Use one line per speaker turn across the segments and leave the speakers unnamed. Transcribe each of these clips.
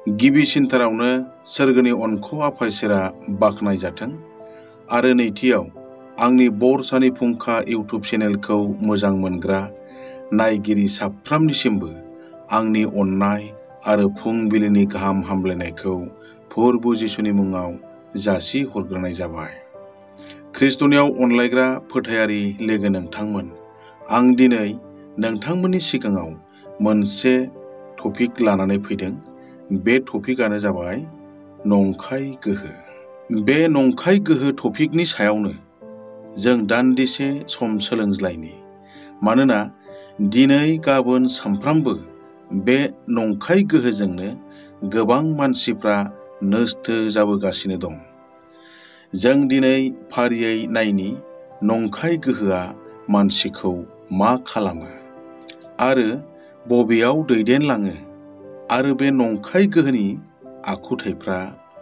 गिबिसिनथारावनो सोरगोनि अनखौ आफा इसोरा बाख्नाय जाथों आरो नैथियाव आंनि बरसानि फुंखा इउटुब चेनेलखौ मोजां मोनग्रा नायगिरि साफ्रामनिसिमबो आंनि अननाय आरो फुंबिलिनि गाहाम हामलायनायखौ फोरबु जिसुनि मुङाव जासि हरग्रोनाय जाबाय। ख्रिस्टनियाव अनलायग्रा फोथायारि लोगो नोंथांमोन, आं दिनै नोंथांमोननि सिगाङाव मोनसे टपिक लानानै फैदों। बे टपिकआनो जाबाय नंखाय गोहो। बे नंखाय गोहो टपिकनि सायावनो जों दान्दिसे सम सोलोंज्लायनि। मानोना दिनै गाबोन सामफ्रामबो बे नंखाय गोहोजोंनो गोबां मानसिफ्रा नस्थ जाबोगासिनो दं। जों दिनै फारियै नायनि नंखाय गोहोआ मानसिखौ मा खालामो आरो बबेयाव दैदेनलाङो आरो बे नंखाय गोहोनि आखुथायफ्रा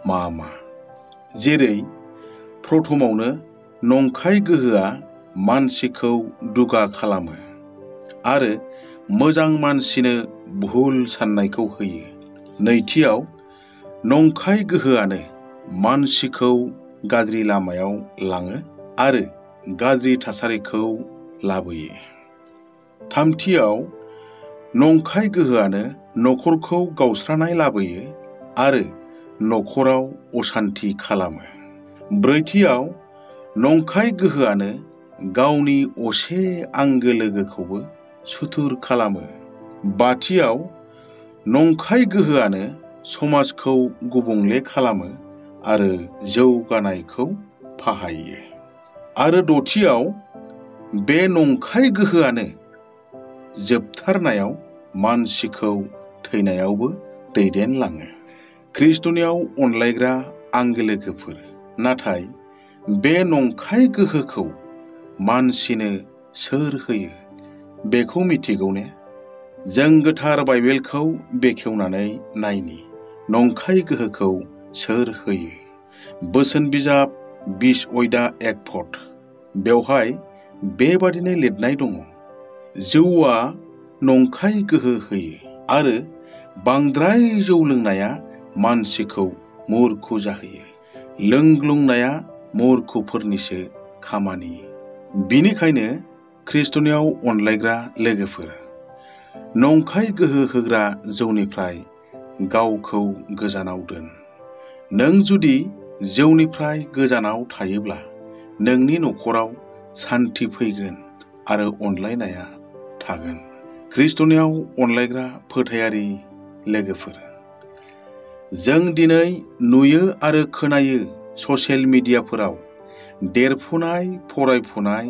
मा मा। जेरै प्रथमावनो नंखाय गोहोआ मानसिखौ दुगा खालामो आरो मोजां मानसिनो भुल साननायखौ होयो। नैथियाव नंखाय गोहोआनो मानसिखौ गाज्रि लामायाव लाङो आरो गाज्रि थासारिखौ लाबोयो। थामथियाव नंखाय गोहोआनो नखरखौ गावस्रानाय लाबोयो आरो नखराव असान्ति खालामो। ब्रैथियाव नंखाय गोहोआनो गावनि असे आंगो लोगोखौबो सुथुर खालामो। बाथियाव नंखाय गोहोआनो समाजखौ गुबुंले खालामो आरो जौगानायखौ फाहायो। आरो दथियाव बे नंखाय गोहोआनो जोबथारनायाव मानसिखौ थैनायावबो दैदेनलाङो। ख्रिस्टनियाव अनलायग्रा आंगो लोगोफोर, नाथाय बे नंखाय गोहोखौ मानसिनो सोर होयो बेखौ मिथिगौ ने? जों गोथार बाइबेलखौ बेखेवनानै नायनि नंखाय गोहोखौ सोर होयो। बोसोन बिजाब 20 अयदा 1 फट। बेवहाय बेबादिनो लिरनाय दङ, जौआ नंखाय गोहो होयो आरो बांद्राय जौ लोंनाया मानसिखौ मूर्ख जाहोयो। लोंग्लुंनाया मूर्खफोरनिसो खामानि। बिनिखायनो ख्रिस्टनियाव अनलायग्रा लोगोफोर, नंखाय गोहो होग्रा जौनिफ्राय गावखौ गोजानाव दोन। नों जुदि जौनिफ्राय गोजानाव थायोब्ला नोंनि नखराव सान्थि फैगोन आरो अनलायनाया थागोन। ख्रिस्टनियाव अनलायग्रा फोथायारि लोगोफोर, जों दिनै नुयो आरो खोनायो ससियेल मिडियाफोराव देरफुनाय फरायफुनाय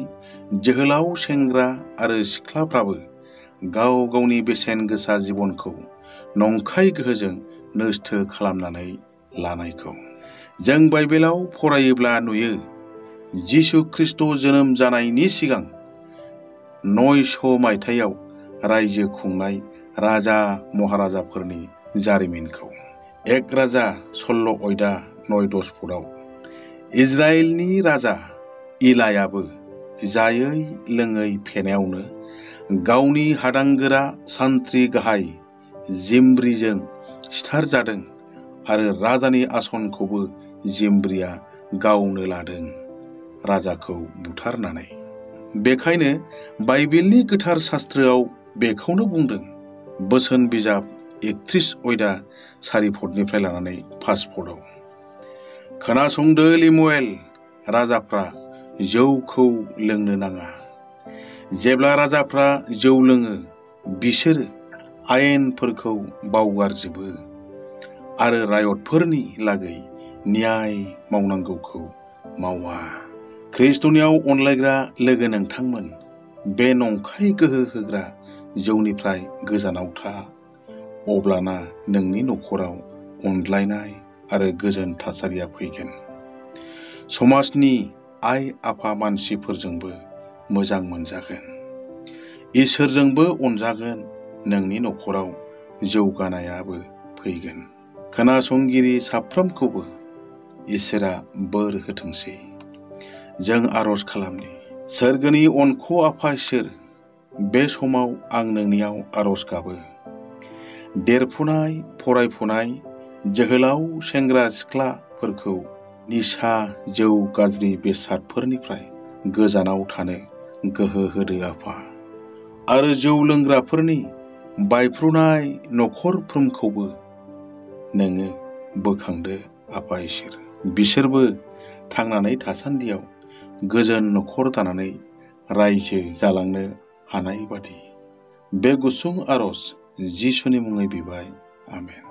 जोहोलाव सेंग्रा आरो सिख्लाफ्राबो गाव गावनि बेसेन गोसा जिबनखौ नंखाय गोहोजों नस्थ खालामनानै लानायखौ। जों बाइबेलाव फरायोब्ला नुयो, जिसु ख्रिस्ट जोनोम जानायनि सिगां 900 मायथाइयाव रायजो खुंनाय राजा महाराजाफोरनि जारिमिनखौ। 1 राजा 16 अयदा 9-10 फुटाव इजराइलनि राजा इलायाबो जायै लोङै फेनायावनो गावनि हादांगोरा सान्थ्रि गाहाय जिमब्रिजों सिथारजादों आरो राजानि आसनखौबो जिमब्रिया गावनो लादों, राजाखौ बुथारनानै। बेखायनो बाइबेलनि गोथार शास्त्रआव बेखौनो बुंदों। बोसोन बिजाब 31 अयदा 4 फटनिफ्राय लानानै 5 फटआव। खोनासंदो लिमुएल, राजाफ्रा जौखौ लोंनो नाङा। जेब्ला राजाफ्रा जौ लोङो बिसोरो आयेनफोरखौ बावगारजोबो आरो रायतफोरनि लागै न्याय मावनांगौखौ मावा। ख्रिस्टनियाव अनलायग्रा लोगो नोंथांमोन, बे नंखाय गोहो होग्रा जौनिफ्राय गोजानाव था। अब्लाना नोंनि नखराव अनलायनाय आरो गोजोन थासारिया फैगोन। समाजनि आइ आफा मानसिफोरजोंबो मोजां मोनजागोन, इसोरजोंबो अनजागोन। नोंनि नखराव जौगानायाबो फैगोन। खोनासंगिरि साफ्रोमखौबो इसोरा बोर होथोंसै। जों आरज खालामनि। सोरगोनि अनख आफा इसोर, बे समाव आं नोंनियाव आरज गाबो। देरफुनाय फरायफुनाय जोहोलाव सेंग्रा सिख्लाफोरखौ निसा जौ गाज्रि बेसादफोरनिफ्राय गोजानाव थानो गोहो होदो आफा। आरो जौ लोंग्राफोरनि बायफ्रुनाय नखरफ्रोमखौबो नोङो बोखांदो आफा इसोर। बिसोरबो थांनानै थासान्दियाव गोजोन नखर दानानै रायजो जालांनो हानाय बादि बे गुसुं आरज जिसुनि मुङै बिबाय। आमेन।